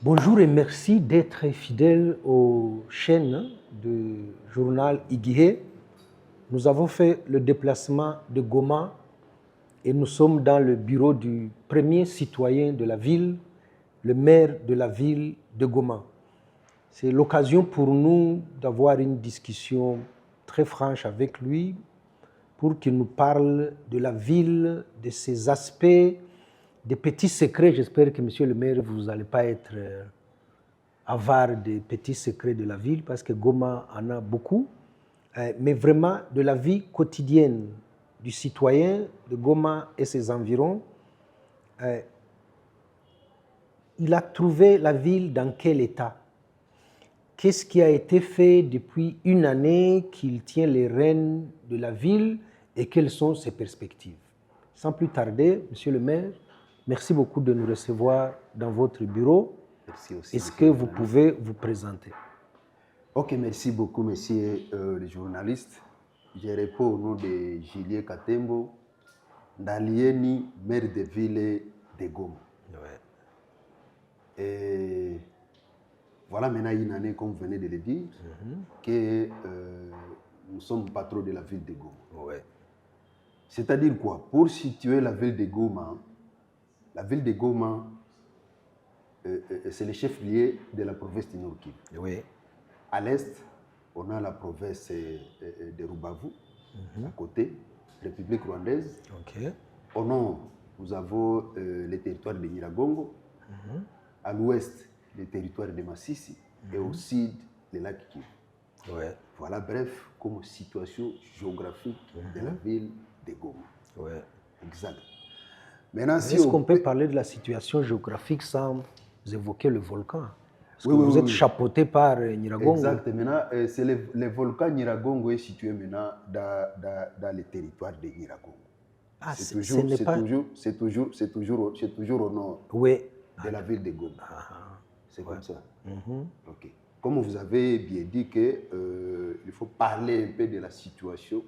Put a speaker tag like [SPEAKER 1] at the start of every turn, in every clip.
[SPEAKER 1] Bonjour et merci d'être fidèle aux chaînes du journal Iguihé. Nous avons fait le déplacement de Goma et nous sommes dans le bureau du premier citoyen de la ville, le maire de la ville de Goma. C'est l'occasion pour nous d'avoir une discussion très franche avec lui pour qu'il nous parle de la ville, de ses aspects, des petits secrets. J'espère que, monsieur le maire, vous n'allez pas être avare des petits secrets de la ville, parce que Goma en a beaucoup, mais vraiment de la vie quotidienne du citoyen de Goma et ses environs. Il a trouvé la ville dans quel état? Qu'est-ce qui a été fait depuis une année qu'il tient les rênes de la ville et quelles sont ses perspectives? Sans plus tarder, monsieur le maire, merci beaucoup de nous recevoir dans votre bureau.
[SPEAKER 2] Merci aussi.
[SPEAKER 1] Est-ce que vous pouvez vous présenter?
[SPEAKER 2] Ok, merci beaucoup, monsieur le journaliste. Je réponds au nom de Julien Katembo, Ndalieni, maire de ville de Goma.
[SPEAKER 1] Ouais.
[SPEAKER 2] Et voilà maintenant une année, comme vous venez de le dire, que nous sommes patrons de la ville de Goma.
[SPEAKER 1] Ouais.
[SPEAKER 2] C'est-à-dire quoi? Pour situer la ville de Goma, c'est le chef-lieu de la province du Nord Kivu.
[SPEAKER 1] Oui.
[SPEAKER 2] À l'est, on a la province de Rubavu, à côté, République rwandaise.
[SPEAKER 1] Ok.
[SPEAKER 2] Au nord, nous avons le territoire de Nyiragongo. À l'ouest, le territoire de Massissi. Et au sud, le lac Kivu.
[SPEAKER 1] Ouais.
[SPEAKER 2] Voilà, bref, comme situation géographique de la ville de Goma.
[SPEAKER 1] Ouais.
[SPEAKER 2] Exact. Maintenant, si
[SPEAKER 1] Est-ce qu'on peut parler de la situation géographique sans évoquer le volcan? Parce que vous êtes chapeauté par Nyiragongo.
[SPEAKER 2] Exact. Maintenant, c'est le volcan Nyiragongo est situé maintenant dans le territoire de Nyiragongo.
[SPEAKER 1] Ah,
[SPEAKER 2] c'est toujours au nord de la ville de Goma. C'est comme ça. Ok. Comme vous avez bien dit il faut parler un peu de la situation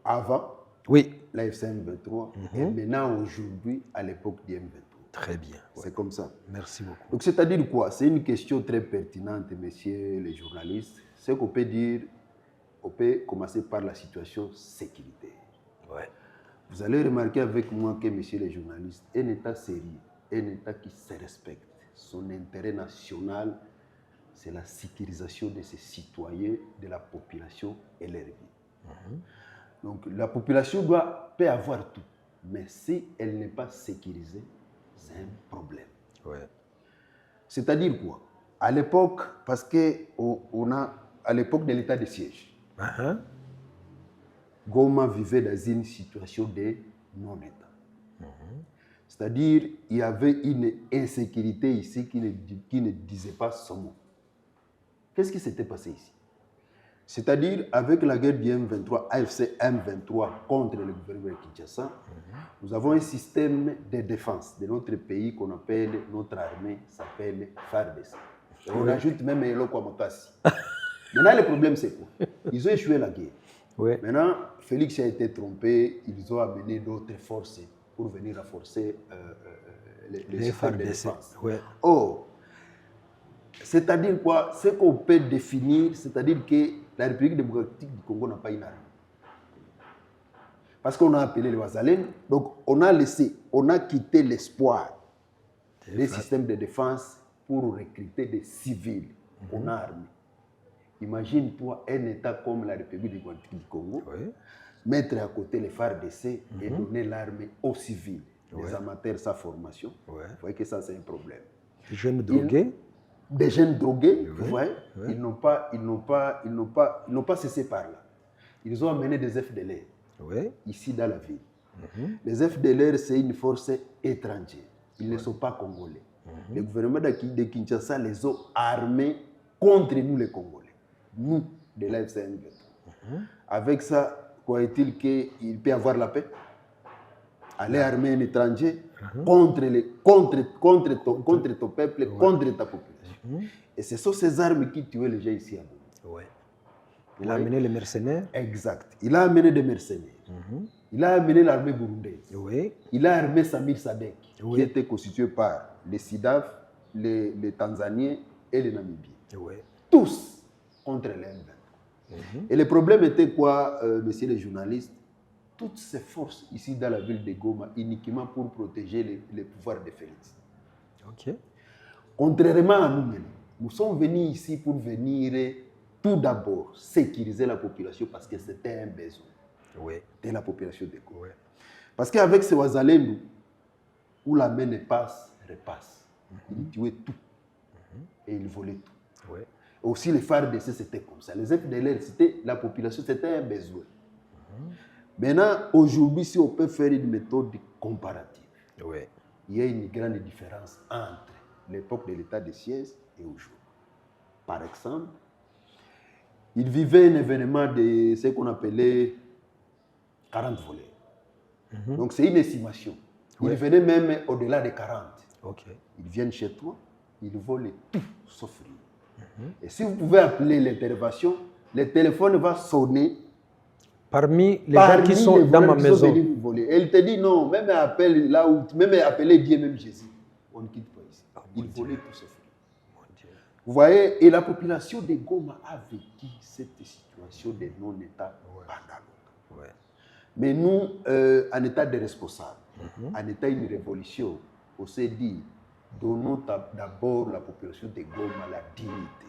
[SPEAKER 2] avant la FCM23 et maintenant aujourd'hui à l'époque du M23.
[SPEAKER 1] Très bien.
[SPEAKER 2] C'est comme ça.
[SPEAKER 1] Merci beaucoup.
[SPEAKER 2] Donc c'est-à-dire quoi? C'est une question très pertinente, messieurs les journalistes. Ce qu'on peut dire, on peut commencer par la situation sécuritaire.
[SPEAKER 1] Ouais.
[SPEAKER 2] Vous allez remarquer avec moi que, messieurs les journalistes, un État sérieux, un État qui se respecte, son intérêt national, c'est la sécurisation de ses citoyens, de la population et leur vie. Donc la population peut avoir tout, mais si elle n'est pas sécurisée, c'est un problème.
[SPEAKER 1] Ouais.
[SPEAKER 2] C'est-à-dire quoi? À l'époque, parce à l'époque de l'état de siège, Goma vivait dans une situation de non-État. C'est-à-dire il y avait une insécurité ici qui ne disait pas son mot. Qu'est-ce qui s'était passé ici? C'est-à-dire, avec la guerre du M23, AFC M23 contre le gouvernement de Kinshasa, nous avons un système de défense de notre pays qu'on appelle, notre armée s'appelle FARDC. On ajoute même Elo Kwamakasi. Maintenant, le problème, c'est quoi? Ils ont échoué la guerre.
[SPEAKER 1] Ouais.
[SPEAKER 2] Maintenant, Félix a été trompé, ils ont amené d'autres forces pour venir renforcer les systèmes de défense.
[SPEAKER 1] Ouais.
[SPEAKER 2] Or, c'est-à-dire quoi? Ce qu'on peut définir, c'est-à-dire que la République démocratique du Congo n'a pas une armée. Parce qu'on a appelé les Wazalènes, donc on a quitté l'espoir des systèmes de défense pour recruter des civils en armée. Imagine-toi un État comme la République démocratique du Congo, mettre à côté les FARDC et donner l'armée aux civils, des amateurs sans formation. Vous voyez que ça, c'est un problème.
[SPEAKER 1] Des jeunes drogués.
[SPEAKER 2] Des jeunes drogués, vous voyez, ils n'ont pas cessé par là. Ils ont amené des FDLR ici dans la ville. Les FDLR, c'est une force étrangère. Ils ne sont pas congolais. Le gouvernement de Kinshasa les a armés contre nous les Congolais. Nous, de la FCM. Avec ça, croit-il qu'il peut y avoir la paix? Aller armer un étranger contre ton peuple, contre ta population. Et ce sont ces armes qui tuaient les gens ici à Goma.
[SPEAKER 1] Il a amené les mercenaires.
[SPEAKER 2] Exact. Il a amené des mercenaires. Il a amené l'armée burundaise. Il a armé Samir Sadek, qui était constitué par les SIDAF, les Tanzaniens et les Namibiens.
[SPEAKER 1] Ouais.
[SPEAKER 2] Tous contre les M23. Et le problème était quoi, messieurs les journalistes? Toutes ces forces ici dans la ville de Goma, uniquement pour protéger les pouvoirs de Félix.
[SPEAKER 1] Ok.
[SPEAKER 2] Contrairement à nous-mêmes, nous sommes venus ici pour venir tout d'abord sécuriser la population parce que c'était un besoin de la population de Goma. Parce qu'avec ces Wazalendou, où la main ne passe, repasse. Ils tuaient tout. Et ils volaient tout. Aussi les FARDC, c'était comme ça. Les FDLR, c'était la population, c'était un besoin. Maintenant, aujourd'hui, si on peut faire une méthode comparative, il y a une grande différence entre l'époque de l'état de siège et aujourd'hui. Par exemple, il vivait un événement de ce qu'on appelait 40 voleurs. Donc c'est une estimation. Ils venaient même au-delà de 40. Ils viennent chez toi, ils volent tout, sauf rien. Et si vous pouvez appeler l'intervention, le téléphone va sonner.
[SPEAKER 1] Parmi les gens qui sont dans ma maison.
[SPEAKER 2] Et il te dit non, même appelle là où, même appeler Dieu, même Jésus. On ne quitte pas ici. Ils volaient tout sauf rien. Vous voyez, et la population de Goma a vécu cette situation de non-État pendant longtemps. Mais nous, en état de responsable, en état d'une révolution, on s'est dit, donnons d'abord la population de Goma la dignité.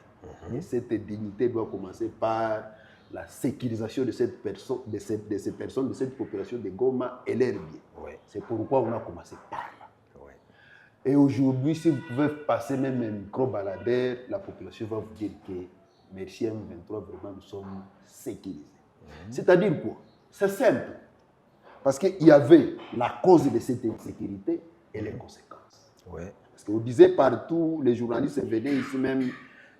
[SPEAKER 2] Et cette dignité doit commencer par la sécurisation de cette personne, de ces personnes, de cette population de Goma et leurs biens. C'est pourquoi on a commencé par là. Et aujourd'hui, si vous pouvez passer même un micro-baladeur, la population va vous dire que merci M23, vraiment nous sommes sécurisés. C'est-à-dire quoi? C'est simple. Parce qu'il y avait la cause de cette insécurité et les conséquences. Parce qu'on disait partout, les journalistes venaient ici même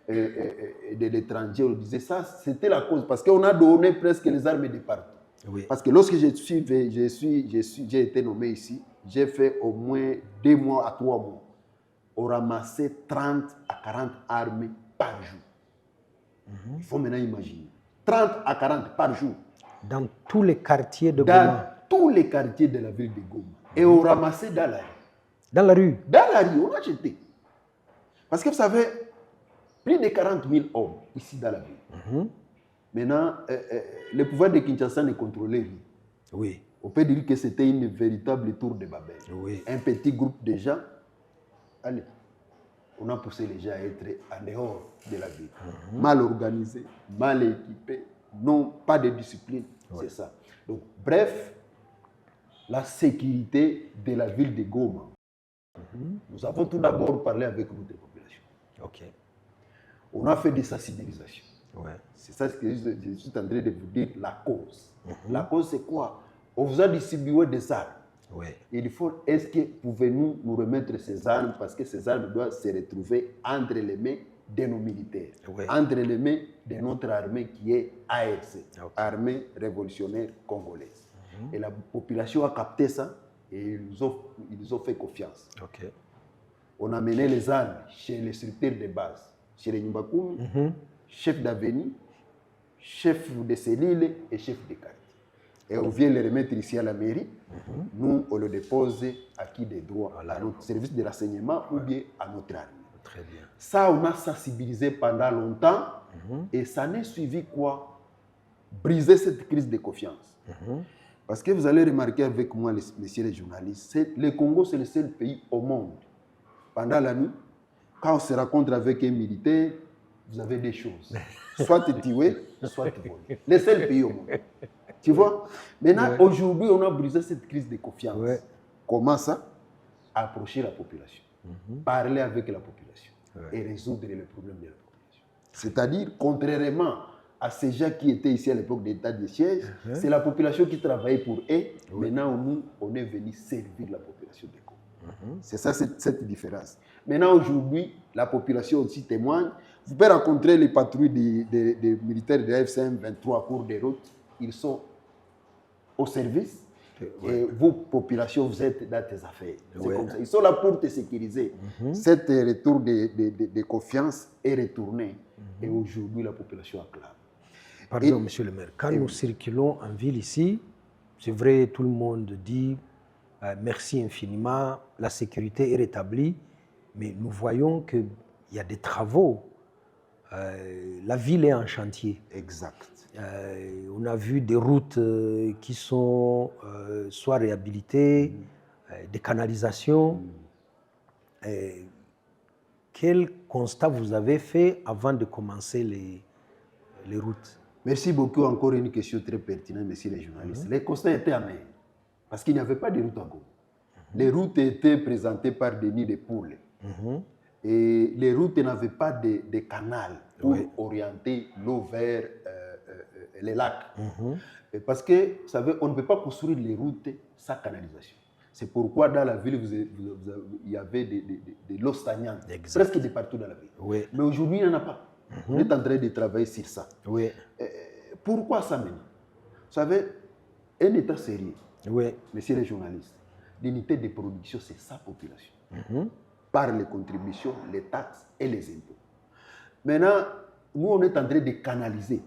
[SPEAKER 2] de l'étranger, on disait ça, c'était la cause. Parce qu'on a donné presque les armes de partout. Parce que lorsque j'ai été nommé ici, j'ai fait au moins 2 mois à 3 mois. On ramassait 30 à 40 armes par jour. Il faut maintenant imaginer. 30 à 40 par jour.
[SPEAKER 1] Dans tous les quartiers de Goma.
[SPEAKER 2] Dans tous les quartiers de la ville de Goma. Et on ramassait dans la rue.
[SPEAKER 1] Dans la rue?
[SPEAKER 2] Dans la rue, on a jeté. Parce que vous savez, plus de 40 000 hommes ici dans la ville. Maintenant, le pouvoir de Kinshasa ne contrôlait rien. On peut dire que c'était une véritable tour de Babel. Un petit groupe de gens, allez, on a poussé les gens à être en dehors de la ville. Mal organisés, mal équipés, non, pas de discipline, c'est ça. Donc, bref, la sécurité de la ville de Goma. Nous avons tout d'abord parlé avec notre population. On a fait des sensibilisations. C'est ça ce que je suis en train de vous dire, la cause. La cause, c'est quoi? On vous a distribué des armes. Il faut, est-ce que pouvez-nous nous remettre ces armes? Parce que ces armes doivent se retrouver entre les mains de nos militaires, entre les mains de notre armée qui est ARC, Armée révolutionnaire congolaise. Et la population a capté ça et ils ont fait confiance. On a mené les armes chez les structures de base, chez les Nyumbakoum, chef d'avenue, chef de cellule et chef de quartier. Et on vient les remettre ici à la mairie. Nous, on le dépose à qui des droits, à notre service de renseignement ou bien à notre armée.
[SPEAKER 1] Très bien. Ça,
[SPEAKER 2] on a sensibilisé pendant longtemps et ça n'est suivi quoi? Briser cette crise de confiance. Parce que vous allez remarquer avec moi, messieurs les journalistes, le Congo, c'est le seul pays au monde. Pendant la nuit, quand on se rencontre avec un militaire, vous avez des choses. Soit tué, soit volé. Le seul pays au monde. Tu vois? Maintenant, aujourd'hui, on a brisé cette crise de confiance. Comment ça? Approcher la population. Parler avec la population. Et résoudre les problèmes de la population. C'est-à-dire, contrairement à ces gens qui étaient ici à l'époque de l'état de siège, c'est la population qui travaillait pour eux. Maintenant, nous, on est venu servir la population de Congo. C'est ça, cette différence. Maintenant, aujourd'hui, la population aussi témoigne. Vous pouvez rencontrer les patrouilles des militaires de la FCM 23 à cours des routes. Ils sont au service. Et vous, population, vous êtes dans tes affaires. Comme ça. Ils sont là pour te sécuriser. Cet retour de confiance est retourné. Et aujourd'hui, la population acclame.
[SPEAKER 1] Pardon, monsieur le maire. Quand nous circulons en ville ici, c'est vrai, tout le monde dit merci infiniment, la sécurité est rétablie. Mais nous voyons qu'il y a des travaux. La ville est en chantier.
[SPEAKER 2] Exact.
[SPEAKER 1] On a vu des routes qui sont soit réhabilitées, des canalisations. Quel constat vous avez fait avant de commencer les routes?
[SPEAKER 2] Merci beaucoup. Encore une question très pertinente, messieurs les journalistes. Les constats étaient amers parce qu'il n'y avait pas de route à Goma. Les routes étaient présentées par des nids de poules. Et les routes n'avaient pas de canal pour orienter l'eau vers les lacs. Parce que, vous savez, on ne peut pas construire les routes sans canalisation. C'est pourquoi dans la ville, il y avait de l'eau stagnante, presque de partout dans la ville.
[SPEAKER 1] Oui.
[SPEAKER 2] Mais aujourd'hui, il n'y en a pas. On est en train de travailler sur ça.
[SPEAKER 1] Oui.
[SPEAKER 2] Pourquoi ça maintenant? Vous savez, un État sérieux, messieurs les journalistes, l'unité de production, c'est sa population. Par les contributions, les taxes et les impôts. Maintenant, nous, on est en train de canaliser.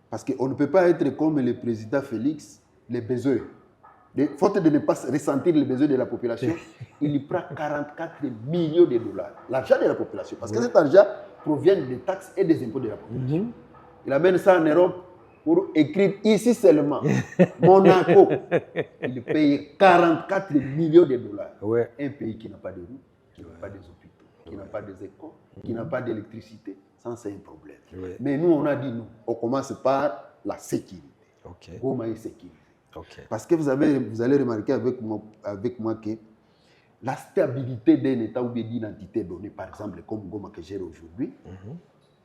[SPEAKER 2] Parce qu'on ne peut pas être comme le président Félix, les besoins. Faute de ne pas ressentir les besoins de la population, il y prend 44 millions de dollars. L'argent de la population. Parce que cet argent provient des taxes et des impôts de la population. Il amène ça en Europe pour écrire ici seulement Monaco. Il paye 44 millions de dollars. Un pays qui n'a pas de route, qui n'a pas des hôpitaux, qui n'a pas des écoles, qui n'a pas d'électricité, ça c'est un problème. Mais nous, on a dit, nous, on commence par la sécurité. Goma est sécurité. Parce que vous allez remarquer avec moi que la stabilité d'un État ou d'une identité donnée, par exemple, comme Goma que j'ai aujourd'hui,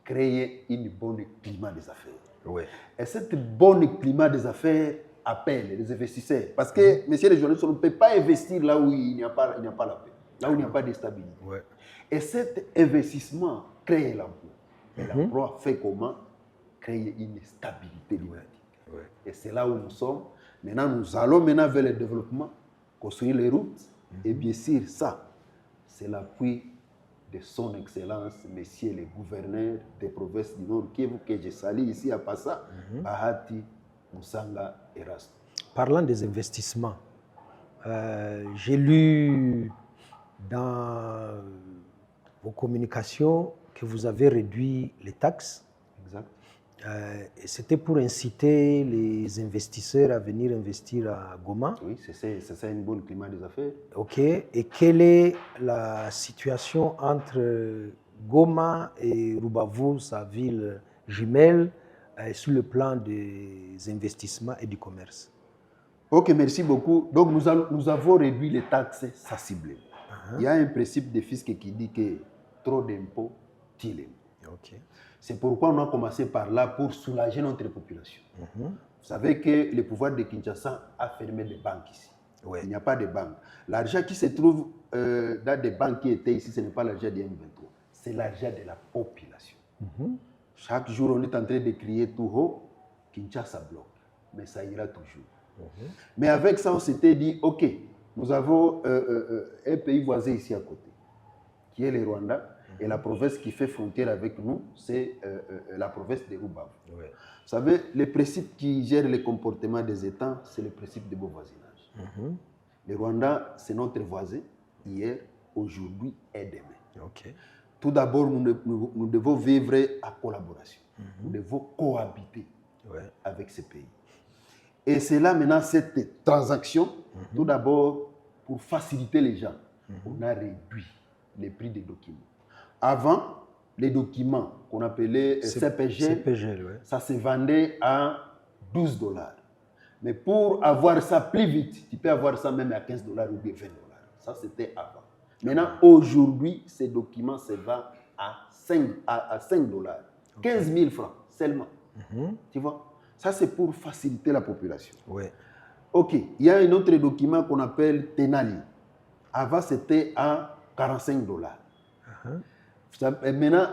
[SPEAKER 2] crée un bon climat des affaires. Et ce bon climat des affaires appelle les investisseurs. Parce que, messieurs les journalistes, on ne peut pas investir là où il n'y a pas la paix, là où il n'y a pas de stabilité. Et cet investissement crée l'emploi. Et l'emploi fait comment? Créer une stabilité climatique. Et c'est là où nous sommes. Maintenant, nous allons vers le développement, construire les routes. Et bien sûr, ça, c'est l'appui de son Excellence, messieurs les gouverneurs des provinces du Nord Kivu, que je salue ici à Passa, Bahati, Moussanga et Rasto.
[SPEAKER 1] Parlant des investissements, j'ai lu dans vos communications que vous avez réduit les taxes.
[SPEAKER 2] Exact.
[SPEAKER 1] C'était pour inciter les investisseurs à venir investir à Goma.
[SPEAKER 2] Oui, c'est ça un bon climat des affaires.
[SPEAKER 1] OK. Et quelle est la situation entre Goma et Rubavu, sa ville jumelle, sur le plan des investissements et du commerce?
[SPEAKER 2] OK, merci beaucoup. Donc, nous avons réduit les taxes sensibles. Il y a un principe de fisc qui dit que trop d'impôts tue l'impôt.
[SPEAKER 1] OK.
[SPEAKER 2] C'est pourquoi on a commencé par là pour soulager notre population. Vous savez que le pouvoir de Kinshasa a fermé des banques ici. Il n'y a pas de banques. L'argent qui se trouve dans des banques qui étaient ici, ce n'est pas l'argent du M23. C'est l'argent de la population. Chaque jour, on est en train de crier tout haut, Kinshasa bloque. Mais ça ira toujours. Mais avec ça, on s'était dit, OK, nous avons un pays voisin ici à côté, qui est le Rwanda. Et la province qui fait frontière avec nous, c'est la province de Rubavu. Vous savez, le principe qui gère le comportement des États, c'est le principe de bon voisinage. Le Rwanda, c'est notre voisin, hier, aujourd'hui et demain. Tout d'abord, nous devons vivre à collaboration. Nous devons cohabiter avec ces pays. Et c'est là maintenant cette transaction, tout d'abord, pour faciliter les gens, on a réduit les prix des documents. Avant, les documents qu'on appelait CPG, ça se vendait à 12 $. Mais pour avoir ça plus vite, tu peux avoir ça même à 15 $ ou bien 20 $. Ça, c'était avant. Maintenant, aujourd'hui, ces documents se vendent à 5 $. 15 000 francs seulement. Tu vois? Ça, c'est pour faciliter la population. OK. Il y a un autre document qu'on appelle Tenali. Avant, c'était à 45 $. Maintenant,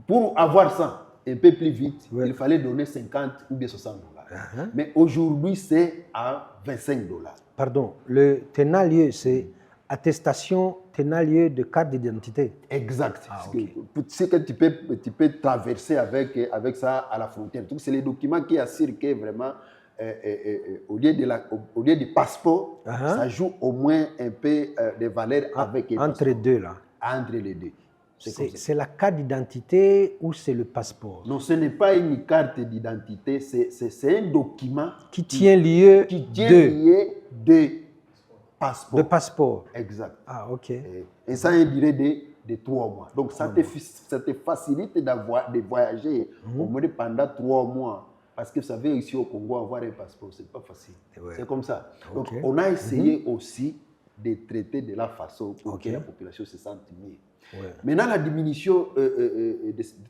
[SPEAKER 2] pour avoir ça un peu plus vite, il fallait donner 50 ou bien 60 $. Mais aujourd'hui, c'est à 25 $.
[SPEAKER 1] Pardon, le tenalieu, c'est attestation tenalieu de carte d'identité.
[SPEAKER 2] Exact. C'est que tu peux traverser avec ça à la frontière. C'est les documents qui assurent que vraiment au lieu du passeport, ça joue au moins un peu de valeur avec un
[SPEAKER 1] Entre
[SPEAKER 2] passeport.
[SPEAKER 1] deux, là.
[SPEAKER 2] Entre les deux.
[SPEAKER 1] C'est la carte d'identité ou c'est le passeport?
[SPEAKER 2] Non, ce n'est pas une carte d'identité, c'est un document
[SPEAKER 1] qui tient lieu
[SPEAKER 2] de passeport.
[SPEAKER 1] De passeport.
[SPEAKER 2] Exact.
[SPEAKER 1] Ah, ok.
[SPEAKER 2] Et ça a une durée de 3 mois. Donc, ça te facilite de voyager au moins pendant 3 mois. Parce que vous savez, ici au Congo, avoir un passeport, ce n'est pas facile. Ouais. C'est comme ça. Donc, on a essayé aussi de traiter de la façon pour que la population se sente mieux. Ouais. Maintenant, la diminution,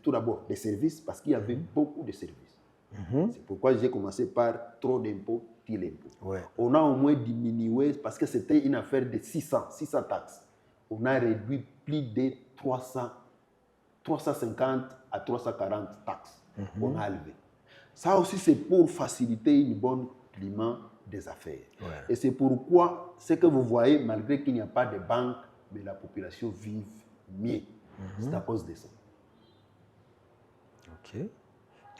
[SPEAKER 2] tout d'abord, des services, parce qu'il y avait beaucoup de services. C'est pourquoi j'ai commencé par trop d'impôts, till impôts. Ouais. On a au moins diminué, parce que c'était une affaire de 600 taxes. On a réduit plus de 350 à 340 taxes. On a élevé. Ça aussi, c'est pour faciliter une bonne climat des affaires. Ouais. Et c'est pourquoi, ce que vous voyez, malgré qu'il n'y a pas de banque, mais la population vive mieux. C'est à cause de ça.
[SPEAKER 1] Ok.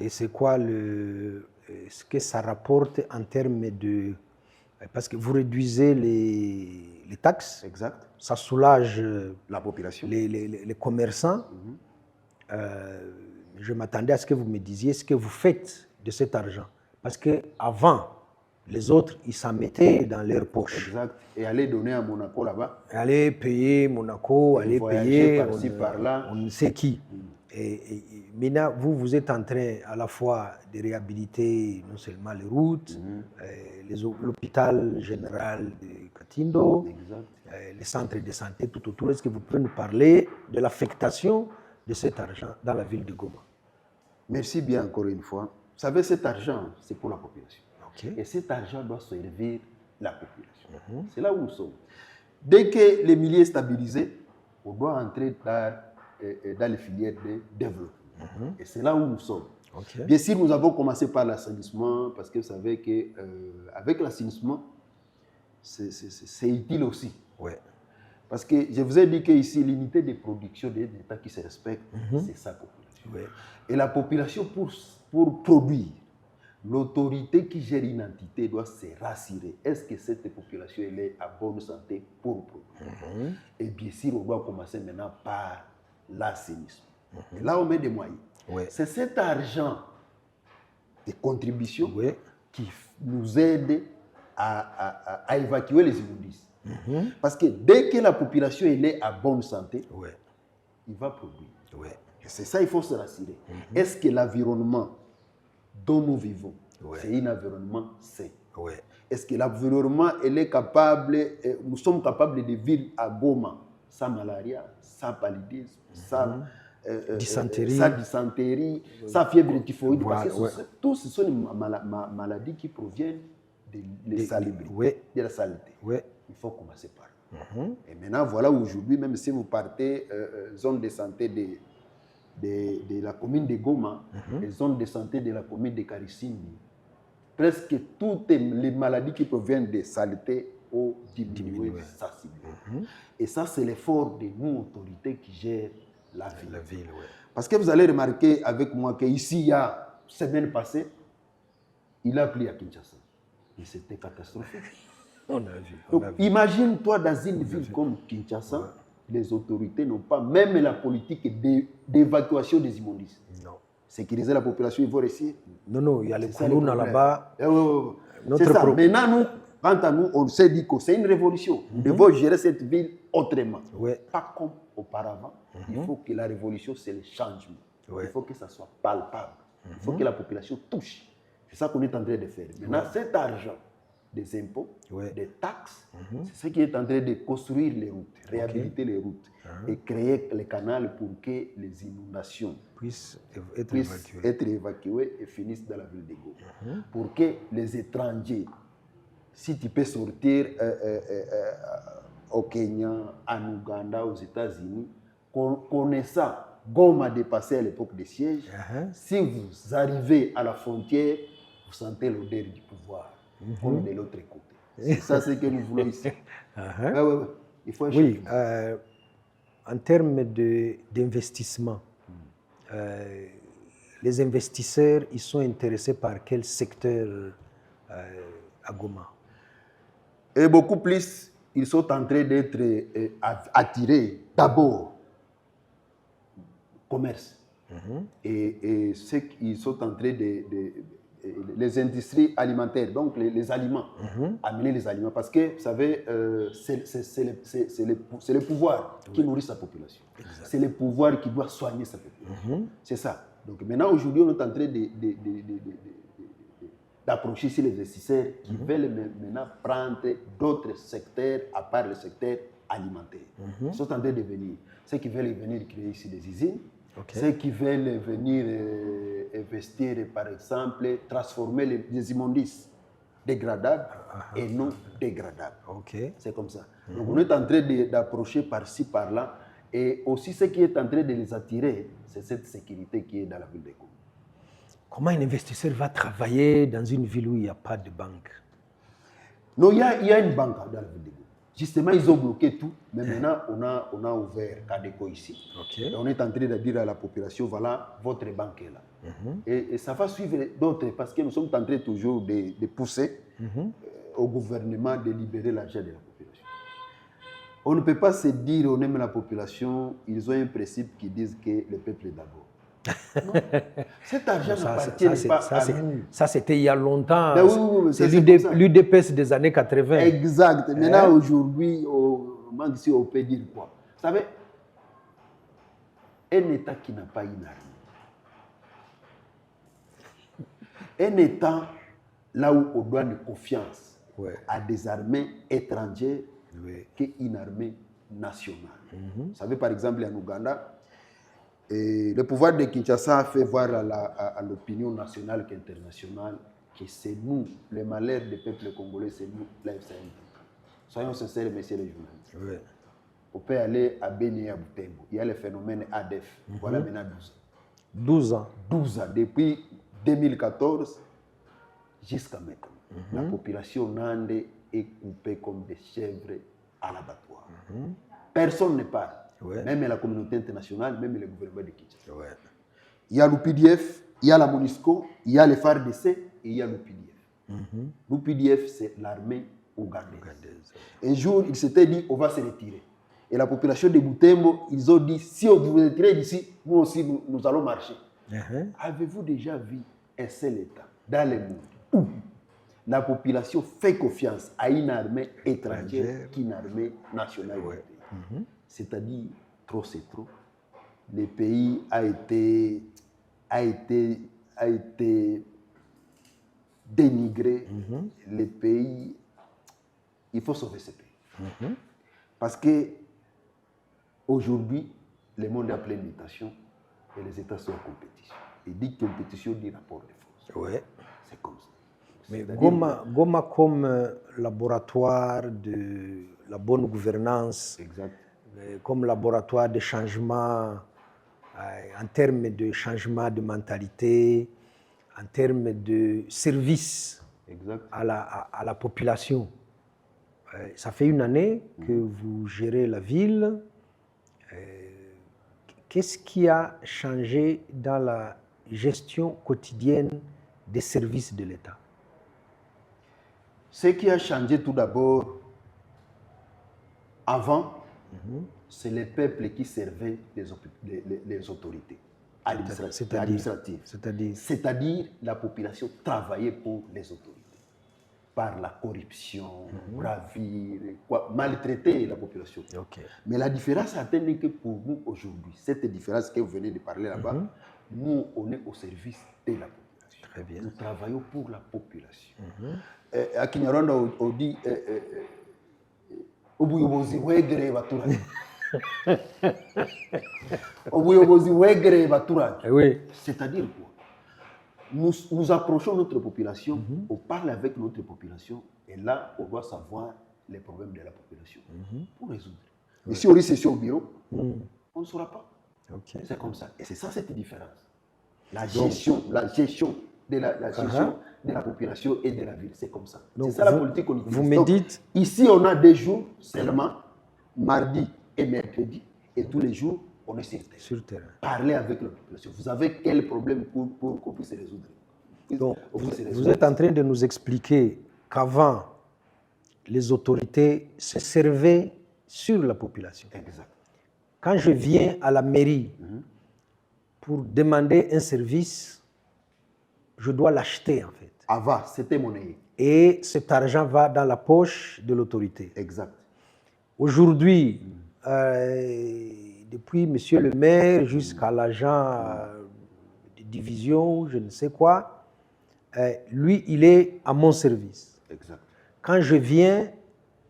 [SPEAKER 1] Et c'est quoi ce que ça rapporte en termes de... Parce que vous réduisez les taxes.
[SPEAKER 2] Exact.
[SPEAKER 1] Ça soulage
[SPEAKER 2] la population.
[SPEAKER 1] Les commerçants. Je m'attendais à ce que vous me disiez ce que vous faites de cet argent. Parce qu'avant, les autres, ils s'en mettaient dans leurs poches.
[SPEAKER 2] Exact. Et aller donner à Monaco là-bas.
[SPEAKER 1] Aller payer Monaco, aller payer
[SPEAKER 2] par-ci, par-là.
[SPEAKER 1] On ne sait qui. Et maintenant, vous êtes en train à la fois de réhabiliter non seulement les routes, l'hôpital général de Katindo, les centres de santé tout autour. Est-ce que vous pouvez nous parler de l'affectation de cet argent dans la ville de Goma?
[SPEAKER 2] Merci bien encore une fois. Vous savez, cet argent, c'est pour la population.
[SPEAKER 1] Okay.
[SPEAKER 2] Et cet argent doit servir la population. C'est là où nous sommes. Dès que les milieux sont stabilisés, on doit entrer dans les filières de développement. Et c'est là où nous sommes. Okay. Bien sûr, nous avons commencé par l'assainissement, parce que vous savez qu'avec l'assainissement, c'est utile aussi.
[SPEAKER 1] Ouais.
[SPEAKER 2] Parce que je vous ai dit qu'ici, l'unité de production des États qui se respectent, c'est sa population. Ouais. Et la population, pour produire, l'autorité qui gère une entité doit se rassurer. Est-ce que cette population elle est à bonne santé pour produire? Et bien sûr, on doit commencer maintenant par l'assainissement. Et là, on met des moyens. Ouais. C'est cet argent de contribution qui nous aide à évacuer les immondices. Parce que dès que la population elle est à bonne santé, il va produire. Et c'est ça, il faut se rassurer. Est-ce que l'environnement dont nous vivons, c'est un environnement sain? Est-ce que l'environnement, nous sommes capables de vivre à Goma sans malaria, sans paludisme, sans dysenterie, sans fièvre typhoïde? Parce que tous ce sont des maladies qui proviennent de la saleté. Il faut commencer par là. Et maintenant, voilà, aujourd'hui, même si vous partez zone de santé de la commune de Goma, les zones de santé de la commune de Karissini, presque toutes les maladies qui proviennent de saleté ont diminué sensiblement. Et ça, c'est l'effort de nous, autorités qui gèrent la ville. Parce que vous allez remarquer avec moi qu'ici, il y a semaine passée, il a plu à Kinshasa. Et c'était catastrophique.
[SPEAKER 1] On a vu.
[SPEAKER 2] Donc, imagine-toi dans une ville comme Kinshasa, les autorités n'ont pas même la politique d'évacuation des immondices.
[SPEAKER 1] Non.
[SPEAKER 2] Sécuriser la population, il faut réussir.
[SPEAKER 1] Non, il y a les colonnes là-bas.
[SPEAKER 2] C'est ça. Maintenant, nous, quant à nous, on s'est dit que c'est une révolution. Nous devons gérer cette ville autrement. Pas comme auparavant. Il faut que la révolution, c'est le changement. Il faut que ça soit palpable. Il faut que la population touche. C'est ça qu'on est en train de faire. Maintenant, cet argent des impôts, des taxes, c'est ce qui est en train de construire les routes, réhabiliter les routes et créer les canaux pour que les inondations puissent être évacuées et finissent dans la ville de Goma. Pour que les étrangers, si tu peux sortir au Kenya, en Ouganda, aux États-Unis, connaissant Goma dépassé à l'époque des sièges, si vous arrivez à la frontière, vous sentez l'odeur du pouvoir. Comme de l'autre côté. C'est ça ce que nous voulons ici. Il faut
[SPEAKER 1] en termes d'investissement, les investisseurs, ils sont intéressés par quel secteur à Goma.
[SPEAKER 2] Et beaucoup plus, ils sont en train d'être attirés d'abord commerce. Et ceux qui sont en train les industries alimentaires, donc les aliments, amener les aliments. Parce que, vous savez, c'est le pouvoir qui nourrit sa population. C'est le pouvoir qui doit soigner sa population. C'est ça. Donc maintenant, aujourd'hui, on est en train d'approcher ici les investisseurs qui veulent maintenant prendre d'autres secteurs à part le secteur alimentaire. Ils sont en train de venir. Ceux qui veulent venir créer ici des usines, ceux qui veulent venir investir, par exemple, transformer les immondices dégradables et non dégradables. C'est comme ça. Donc on est en train d'approcher par-ci, par-là. Et aussi ce qui est en train de les attirer, c'est cette sécurité qui est dans la ville de Goma.
[SPEAKER 1] Comment un investisseur va travailler dans une ville où il n'y a pas de banque?
[SPEAKER 2] Non, il y a une banque dans la ville de Goma. Justement, ils ont bloqué tout, mais maintenant, on a ouvert Cadeco ici. Et on est en train de dire à la population, voilà, votre banque est là. Et ça va suivre d'autres, parce que nous sommes en train toujours de pousser au gouvernement de libérer l'argent de la population. On ne peut pas se dire, on aime la population, ils ont un principe qui dit que le peuple est d'abord. Non. Cet argent n'appartient pas à nous.
[SPEAKER 1] Ça, c'était il y a longtemps.
[SPEAKER 2] Oui,
[SPEAKER 1] c'est l'UDPS des années 80.
[SPEAKER 2] Exact. Maintenant, aujourd'hui, on peut dire quoi? Vous savez, un État qui n'a pas une armée, un État là où on donne confiance à des armées étrangères qu'une armée nationale. Vous savez, par exemple, en Ouganda, et le pouvoir de Kinshasa a fait voir à l'opinion nationale qu'internationale que c'est nous, le malheur des peuples congolais, c'est nous, la FCN. Soyons sincères, messieurs les journalistes. On peut aller à Beni et à Butembo. Il y a le phénomène ADF. Voilà maintenant 12 ans. 12 ans. Depuis 2014 jusqu'à maintenant. La population nande est coupée comme des chèvres à l'abattoir. Personne ne parle. Même la communauté internationale, même le gouvernement de Kinshasa. Il y a l'UPDF, il y a la MONUSCO, il y a les FARDC et il y a l'UPDF. L'UPDF, c'est l'armée ougandaise. Un jour, ils s'étaient dit, on va se retirer. Et la population de Butembo, ils ont dit, si on vous retire d'ici, nous aussi, nous allons marcher. Avez-vous déjà vu un seul État dans le monde où la population fait confiance à une armée étrangère qu'une armée nationale? C'est-à-dire, trop c'est trop. Le pays a été dénigré. Le pays, il faut sauver ce pays. Parce que aujourd'hui, le monde est en pleine mutation et les États sont en compétition. Et dit compétition, dit rapport de force. C'est comme ça.
[SPEAKER 1] Mais Goma comme laboratoire de la bonne gouvernance, comme laboratoire de changement en termes de changement de mentalité, en termes de service à la population. Ça fait une année que vous gérez la ville. Qu'est-ce qui a changé dans la gestion quotidienne des services de l'État?
[SPEAKER 2] Ce qui a changé tout d'abord, avant, c'est les peuples qui servaient les autorités administratives. C'est-à-dire la population travaillait pour les autorités. Par la corruption, bravir, maltraiter la population. Mais la différence a été que pour nous aujourd'hui, cette différence que vous venez de parler là-bas, nous, on est au service de la population.
[SPEAKER 1] Très bien.
[SPEAKER 2] Nous travaillons pour la population. À Kinyarwanda, on dit ubuyobozi wegereye abaturage. Ubuyobozi wegereye abaturage. C'est-à-dire quoi? Nous approchons notre population, on parle avec notre population, et là, on doit savoir les problèmes de la population pour résoudre. Et si on dit c'est au bureau, on ne saura pas. C'est comme ça. Et c'est ça cette différence. La gestion de la population et de la ville, c'est comme ça. C'est ça la politique qu'on utilise.
[SPEAKER 1] Vous me dites...
[SPEAKER 2] Ici, on a des jours seulement, mardi et mercredi, et tous les jours, on est sur terrain. Parlez avec la population. Vous avez quel problème pour qu'on puisse résoudre?
[SPEAKER 1] Donc, vous êtes en train de nous expliquer qu'avant, les autorités se servaient sur la population.
[SPEAKER 2] Exact.
[SPEAKER 1] Quand je viens à la mairie pour demander un service, je dois l'acheter en fait.
[SPEAKER 2] Avant, c'était monnaie.
[SPEAKER 1] Et cet argent va dans la poche de l'autorité.
[SPEAKER 2] Exact.
[SPEAKER 1] Aujourd'hui, depuis monsieur le maire jusqu'à l'agent de division, je ne sais quoi, lui, il est à mon service.
[SPEAKER 2] Exact.
[SPEAKER 1] Quand je viens,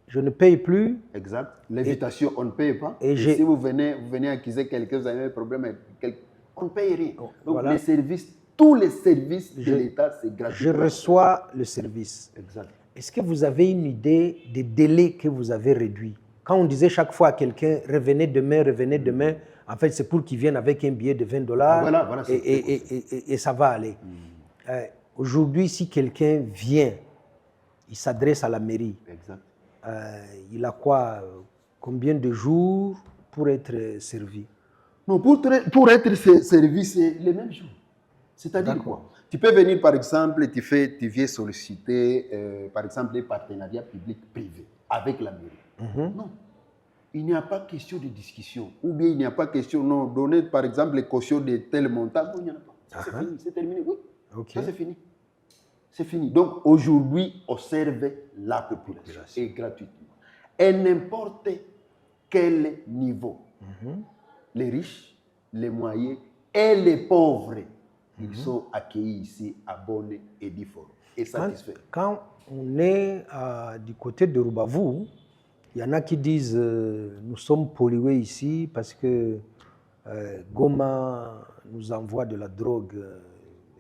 [SPEAKER 1] je ne paye plus.
[SPEAKER 2] Exact. L'invitation, on ne paye pas.
[SPEAKER 1] Et
[SPEAKER 2] si vous venez accuser quelqu'un, vous avez un problème avec quelqu'un, on ne paye rien. Donc,
[SPEAKER 1] voilà.
[SPEAKER 2] les services, tous les services de l'État, c'est gratuit.
[SPEAKER 1] Je reçois le service.
[SPEAKER 2] Exact.
[SPEAKER 1] Est-ce que vous avez une idée des délais que vous avez réduits? Quand on disait chaque fois à quelqu'un, revenez demain, en fait, c'est pour qu'il vienne avec un billet de $20
[SPEAKER 2] voilà,
[SPEAKER 1] et ça va aller. Aujourd'hui, si quelqu'un vient, il s'adresse à la mairie.
[SPEAKER 2] Exact.
[SPEAKER 1] Il a quoi? Combien de jours pour être servi?
[SPEAKER 2] Non, pour être servi, c'est les mêmes jours. C'est-à-dire quoi? Tu peux venir, par exemple, tu viens solliciter, par exemple, des partenariats publics-privés avec la mairie. Non. Il n'y a pas question de discussion. Ou bien il n'y a pas question, non, donner, par exemple, les cautions de tel montant. Non, il n'y en a pas. Ça, c'est fini, c'est terminé. Oui.
[SPEAKER 1] Okay.
[SPEAKER 2] Ça, c'est fini. C'est fini. Donc, aujourd'hui, on serve la population. Et gratuitement. Et n'importe quel niveau. Les riches, les moyens et les pauvres, ils sont accueillis ici à bonne et due forme et satisfaits.
[SPEAKER 1] Quand on est du côté de Rubavu, il y en a qui disent nous sommes pollués ici parce que Goma nous envoie de la drogue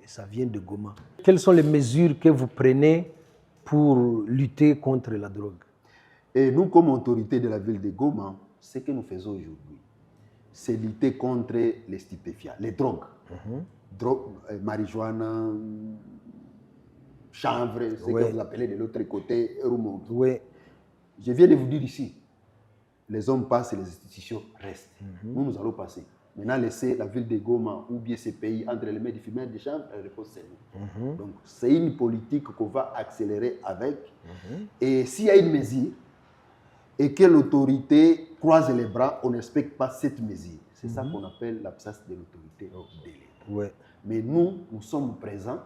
[SPEAKER 1] et ça vient de Goma. Quelles sont les mesures que vous prenez pour lutter contre la drogue?
[SPEAKER 2] Et nous, comme autorité de la ville de Goma, ce que nous faisons aujourd'hui, c'est lutter contre les stupéfiants, les drogues. Drogue, marijuana, chanvre, ce que vous appelez de l'autre côté, Rumongue.
[SPEAKER 1] Oui.
[SPEAKER 2] Je viens de vous dire ici, les hommes passent et les institutions restent. Nous allons passer. Maintenant, laisser la ville de Goma ou bien ces pays entre les mains des fumeurs de chanvre, elle repose sur nous. Donc, c'est une politique qu'on va accélérer avec. Et s'il y a une mesure et que l'autorité croise les bras, on n'expecte pas cette mesure. C'est ça qu'on appelle l'absence de l'autorité de l'État.
[SPEAKER 1] Ouais.
[SPEAKER 2] Mais nous sommes présents.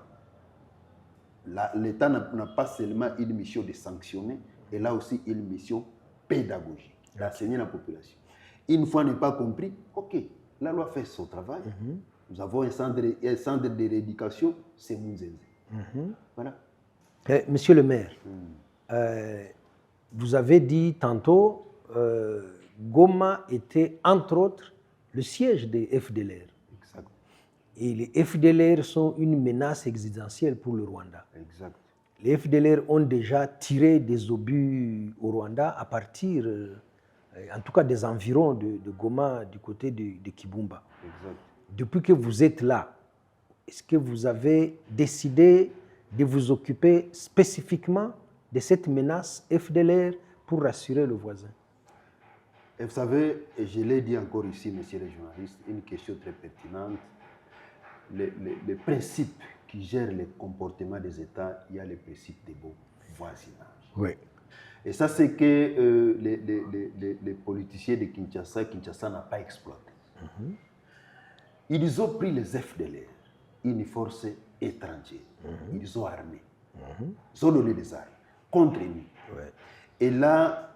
[SPEAKER 2] L'État n'a pas seulement une mission de sanctionner, elle a aussi une mission pédagogique, d'enseigner la population. Une fois n'est pas compris, ok, la loi fait son travail. Nous avons un centre de rééducation, c'est Mounzenze. Voilà.
[SPEAKER 1] Monsieur le maire, vous avez dit tantôt, Goma était entre autres le siège des FDLR.
[SPEAKER 2] Exact.
[SPEAKER 1] Et les FDLR sont une menace existentielle pour le Rwanda.
[SPEAKER 2] Exact.
[SPEAKER 1] Les FDLR ont déjà tiré des obus au Rwanda à partir, en tout cas des environs de Goma, du côté de Kibumba.
[SPEAKER 2] Exact.
[SPEAKER 1] Depuis que vous êtes là, est-ce que vous avez décidé de vous occuper spécifiquement de cette menace FDLR pour rassurer le voisin?
[SPEAKER 2] Et vous savez, et je l'ai dit encore ici, messieurs les journalistes, une question très pertinente. Les principes qui gèrent le comportement des États, il y a le principe de bon voisinage.
[SPEAKER 1] Oui.
[SPEAKER 2] Et ça, c'est que les politiciens de Kinshasa n'a pas exploité. Ils ont pris les FDLR, une force étrangère. Ils ont armé. Ils ont donné des armes contre nous.
[SPEAKER 1] Ouais.
[SPEAKER 2] Et là,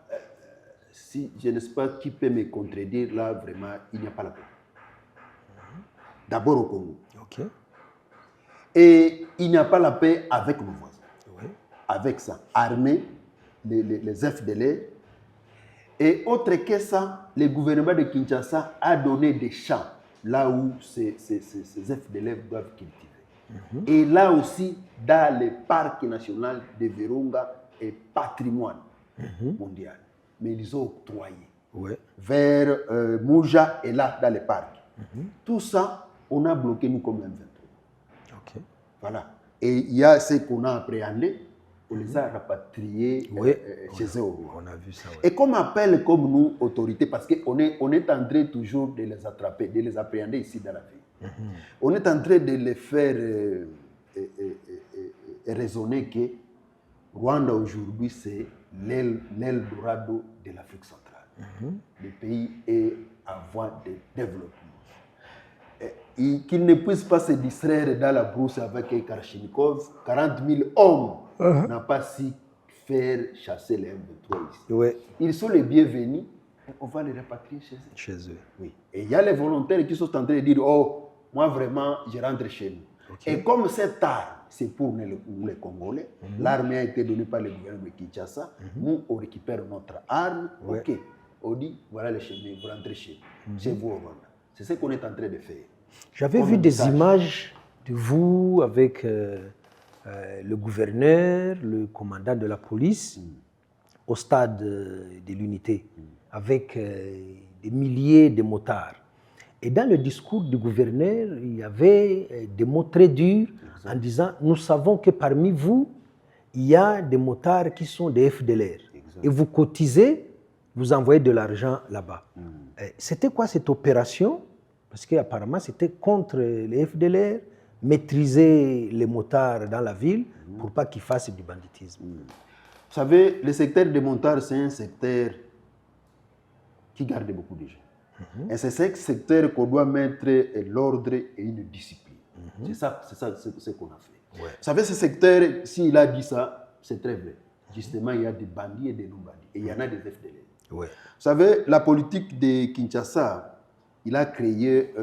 [SPEAKER 2] si je ne sais pas qui peut me contredire, là, vraiment, il n'y a pas la paix. D'abord au Congo.
[SPEAKER 1] Okay.
[SPEAKER 2] Et il n'y a pas la paix avec nos voisins.
[SPEAKER 1] Oui.
[SPEAKER 2] Avec ça, armer les FDLR. Et autre que ça, le gouvernement de Kinshasa a donné des champs là où ces FDLR doivent cultiver. Et là aussi, dans le parc national de Virunga et patrimoine mondial. Mais ils ont octroyé vers Mouja et là, dans le parc. Tout ça, on a bloqué nous comme M23.
[SPEAKER 1] Okay.
[SPEAKER 2] Voilà. Et il y a ce qu'on a appréhendé, on les a rapatriés chez eux.
[SPEAKER 1] On a vu ça. Oui.
[SPEAKER 2] Et comme appelle comme nous, autorités, parce qu'on est en train toujours de les attraper, de les appréhender ici dans la ville. On est en train de les faire raisonner que Rwanda aujourd'hui, c'est l'Eldorado de l'Afrique centrale. Le pays est en voie de développement. Et qu'il ne puisse pas se distraire dans la brousse avec un Kalachnikov, 40 000 hommes n'ont pas su faire chasser les M23 ici.
[SPEAKER 1] Ouais.
[SPEAKER 2] Ils sont les bienvenus, et on va les rapatrier chez eux. Oui. Et il y a les volontaires qui sont en train de dire, oh, moi vraiment, je rentre chez nous. Okay. Et comme cette arme, c'est pour les Congolais, l'armée a été donnée par le gouvernement de Kinshasa, nous, on récupère notre arme, ok, on dit, voilà le chemin, vous rentrez chez vous au Rwanda. C'est ce qu'on est en train de faire.
[SPEAKER 1] J'avais vu des images de vous avec le gouverneur, le commandant de la police, au stade de l'unité, avec des milliers de motards. Et dans le discours du gouverneur, il y avait des mots très durs en disant « Nous savons que parmi vous, il y a des motards qui sont des FDLR. Et vous cotisez, vous envoyez de l'argent là-bas. » C'était quoi cette opération? Parce qu'apparemment, c'était contre les FDLR, maîtriser les motards dans la ville pour pas qu'ils fassent du banditisme.
[SPEAKER 2] Vous savez, le secteur des motards, c'est un secteur qui garde beaucoup de gens. Et c'est ce secteur qu'on doit mettre l'ordre et une discipline. C'est ce qu'on a fait. Vous savez, ce secteur, s'il a dit ça, c'est très vrai. Justement, il y a des bandits et des non-bandits. Et il y en a des FDLR. Vous savez, la politique de Kinshasa, il a créé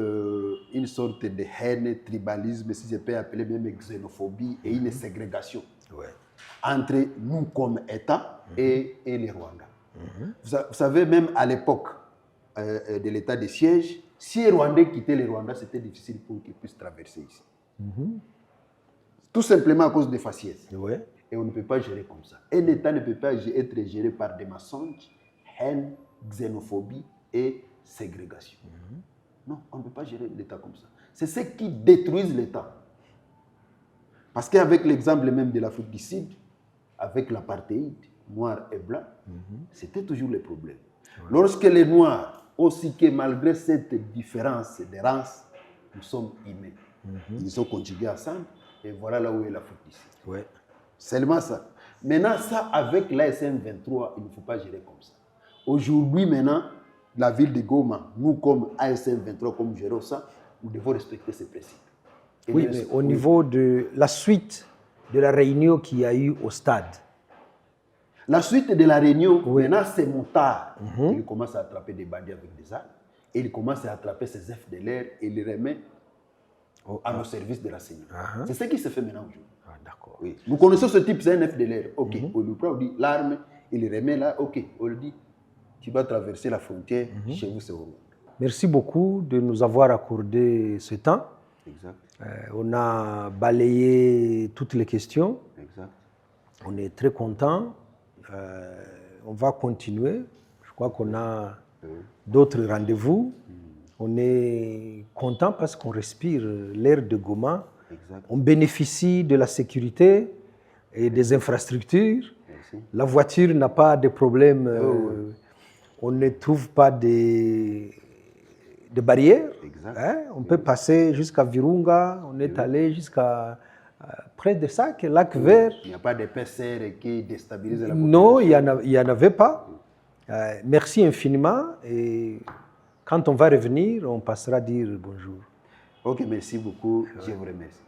[SPEAKER 2] une sorte de haine, tribalisme, si je peux appeler même xénophobie, et une ségrégation entre nous comme État et les Rwandais. Vous savez, même à l'époque de l'état de siège, si les Rwandais quittaient les Rwandais, c'était difficile pour qu'ils puissent traverser ici. Tout simplement à cause des faciès. Et on ne peut pas gérer comme ça. Un État ne peut pas être géré par des mensonges, haine, xénophobie et ségrégation. Non, on ne peut pas gérer l'État comme ça. C'est ce qui détruit l'État. Parce qu'avec l'exemple même de l'Afrique du Sud, avec l'apartheid, noir et blanc, c'était toujours le problème. Lorsque les Noirs, aussi que malgré cette différence de race, nous sommes humains. Ils sont conjugués ensemble, et voilà là où est l'Afrique du Sud. Seulement ça. Maintenant, ça, avec l'ASM 23, il ne faut pas gérer comme ça. Aujourd'hui, maintenant, la ville de Goma, nous comme ASM 23, comme gérons ça, nous devons respecter ces principes. Et
[SPEAKER 1] oui, mais au niveau de la suite de la réunion qu'il y a eu au stade.
[SPEAKER 2] La suite de la réunion, maintenant, c'est motards. Il commence à attraper des bandits avec des armes, et il commence à attraper ces FDLR et les remet à nos services de renseignement. C'est ce qui se fait maintenant aujourd'hui.
[SPEAKER 1] D'accord.
[SPEAKER 2] Oui. Nous connaissons ce type, c'est un FDLR. Ok, on lui prend, on dit l'arme, il le remet là, ok, on lui dit, tu vas traverser la frontière, chez vous c'est au
[SPEAKER 1] Merci beaucoup de nous avoir accordé ce temps.
[SPEAKER 2] Exact.
[SPEAKER 1] On a balayé toutes les questions.
[SPEAKER 2] Exact.
[SPEAKER 1] On est très contents. On va continuer. Je crois qu'on a d'autres rendez-vous. On est content parce qu'on respire l'air de Goma.
[SPEAKER 2] Exact.
[SPEAKER 1] On bénéficie de la sécurité et des infrastructures.
[SPEAKER 2] Merci.
[SPEAKER 1] La voiture n'a pas de problème. On ne trouve pas de barrières. On peut passer jusqu'à Virunga. On est allé jusqu'à près de ça, que Lac Vert.
[SPEAKER 2] Il n'y a pas d'épaisseur qui déstabilise la population.
[SPEAKER 1] Non, il n'y en avait pas. Merci infiniment. Et quand on va revenir, on passera dire bonjour.
[SPEAKER 2] Ok, merci beaucoup. Je vous remercie.